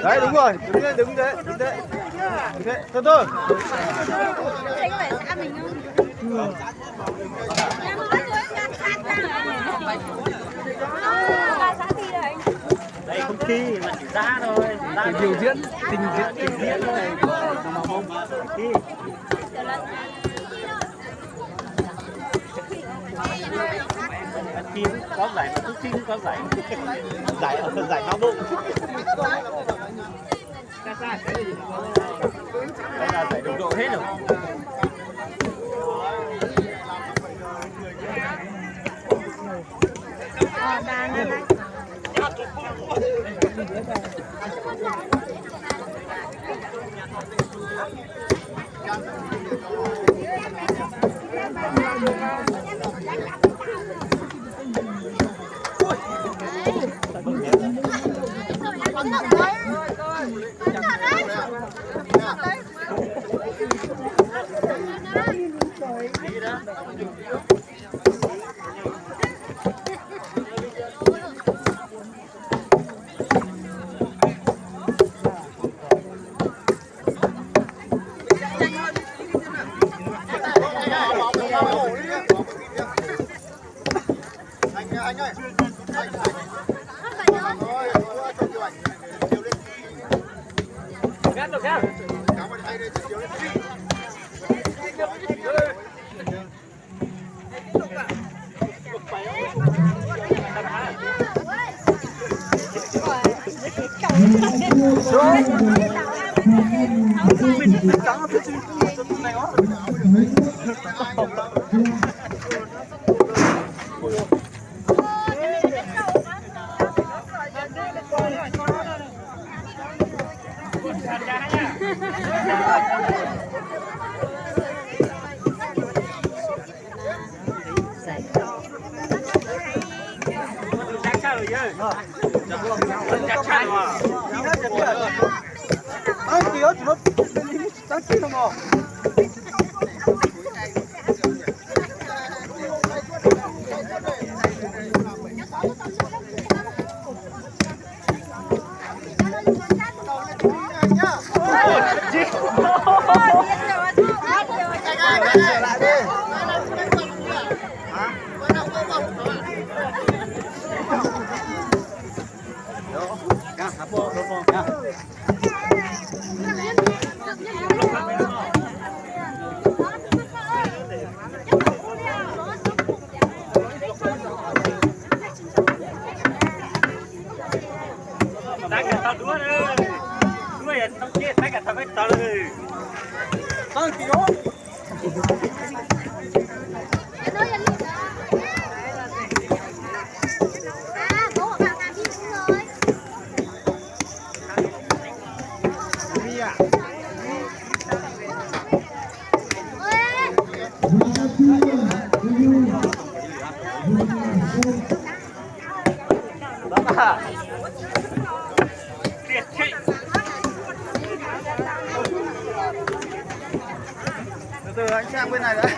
Đấy đúng rồi, đứng thế, từ từ. Đây không thi mà chỉ ra thôi, ra biểu diễn, trình diễn thôi. Mà không thi. Thi có giải mà thi cũng có giải. Giải não bụng. Đây là giải đồng độ hết rồi. Anh ơi. Gắt được không? Từ từ anh sang bên này đấy.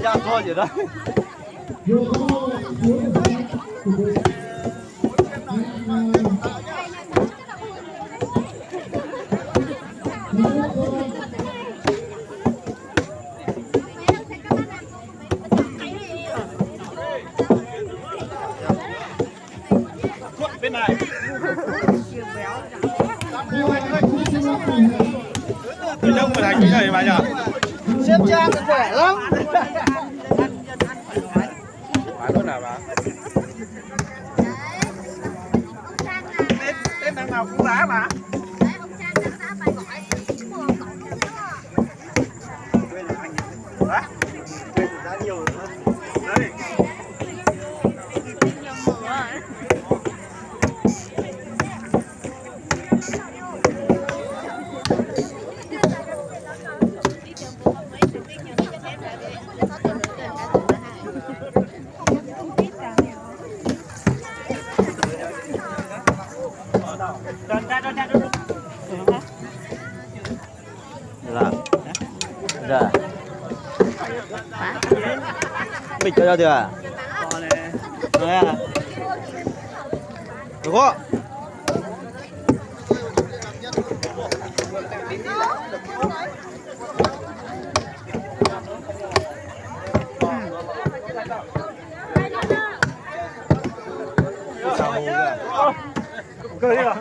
Dạ thôi vậy đó. Bên này. Từ đông mà thành cái này mà nhỉ? Xếp trang khỏe lắm. Phải con nào bà? Tên thằng nào cũng đá mà. Hả? Đá nhiều hơn. Đấy. Dạ. Bịch cho chưa à? Đấy à? Được không? Cười đi à?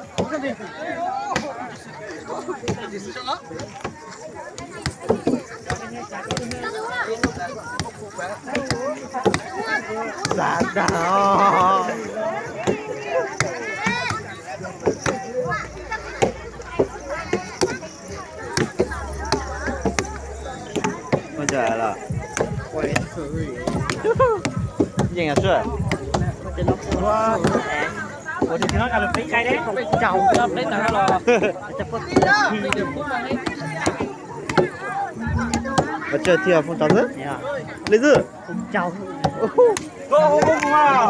Dạ đó. Con trời là gì à sữa? Ủa thì nó là cái cây đấy, không phải trầu đấy là nó và chơi thiệt phong trào rất lấy dư phong trào cô không mà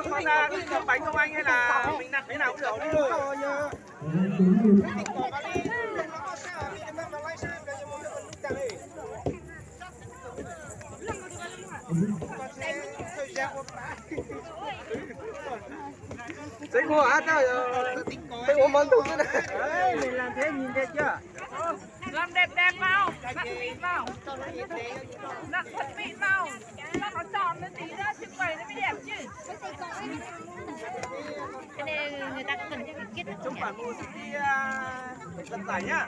con ra cầm bánh không anh hay là mình đặt thế nào cũng được đi Đấy ngồi ăn thấy uống món tốt thế này. Đấy, mình làm thế nhìn thấy chưa? Làm đẹp đẹp vào, nặng mịn vào, nặng thật mịn vào, cho nó tròn lên tí nữa, trưng bày nó mới đẹp chứ. Cái này người ta cần cho cái kết Trong bản mua đi dẫn giải nhá.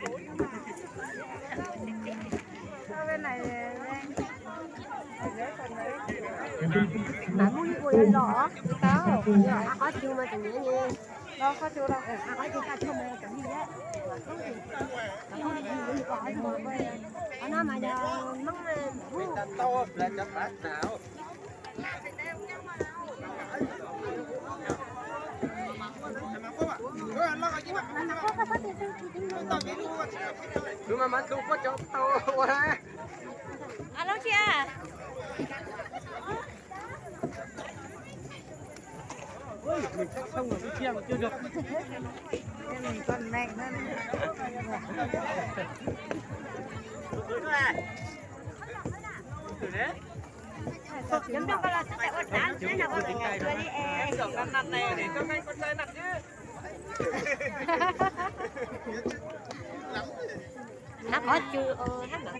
Bên này mà muốn quay lọ tao có chưa mà từng nhớ như đâu có chưa đâu. có chưa ta chưa mà từng như vậy nó mà giờ mắng To là chấm bát nào. Đúng mà mắt không có cho to quá. alo chưa Mình cắt xong rồi cái kia mà chưa được. Mình còn mạnh hơn. giống như con là tại con đá thế nào con lại nhảy đi Em tưởng ăn nặn này để cho anh con trai nặn chứ. Hát có chưa hát được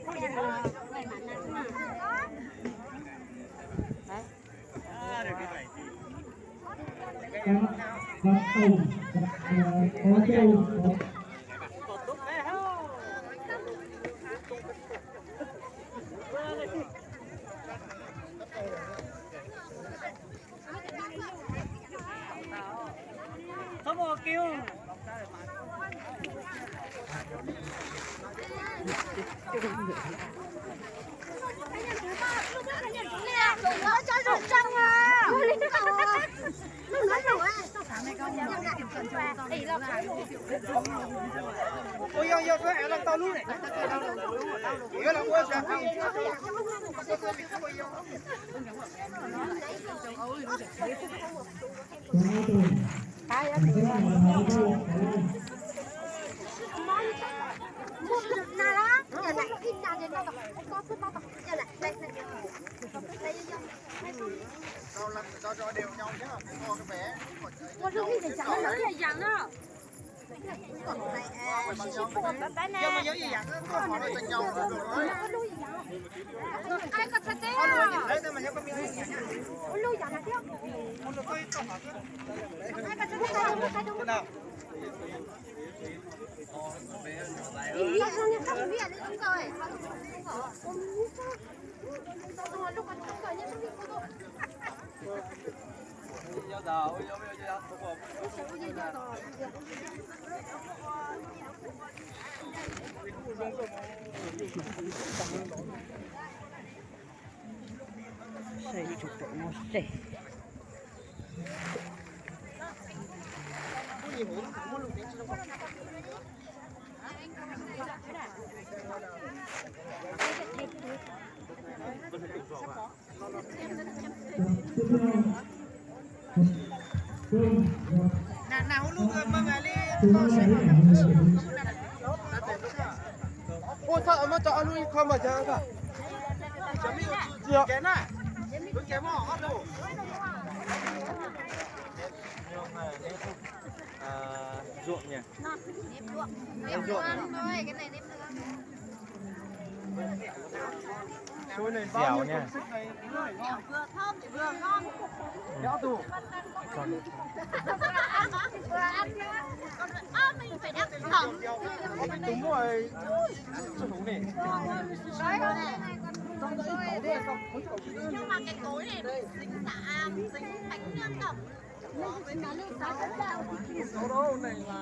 Không kêu. Ôi yêu yêu thôi em làm tao luôn này. Yêu làm quên sao? Cho đều nhau nhé, con cái bé. Con lúc khi thì chẳng nó là dặn đó. Nhưng mà nhớ gì vậy? Con hỏi là tranh nhau rồi. Ai có thật đấy Con à? nuôi nhìn thấy thôi mà nhớ con miếng gì nhỉ? Con nuôi dặn là theo. Con được tôi tổng hợp. Ai có thật đấy à? Thế nào? Ý là không không biết đấy đúng rồi. Lúc mà chúng tôi nhớ không biết cô. Xây chụp tổ nó xẻ. Nào luôn mà mẹ đi. Ôi sao mà cho lui không mà chơi cả. Kén à? Cứ kém họ hết đâu. Ruộng nhỉ? Nếp ruộng. Nếp ruộng thôi, cái này nếp ruộng. Xôi này Dẻo nha. Vừa thơm thì vừa ngon. Béo tù. Vừa ăn nhá. Còn mình phải đắp thỏng. Đúng rồi. Cho thú này. Nhưng mà cái cối này dính xả, dính bánh nướng đồng. Đâu này là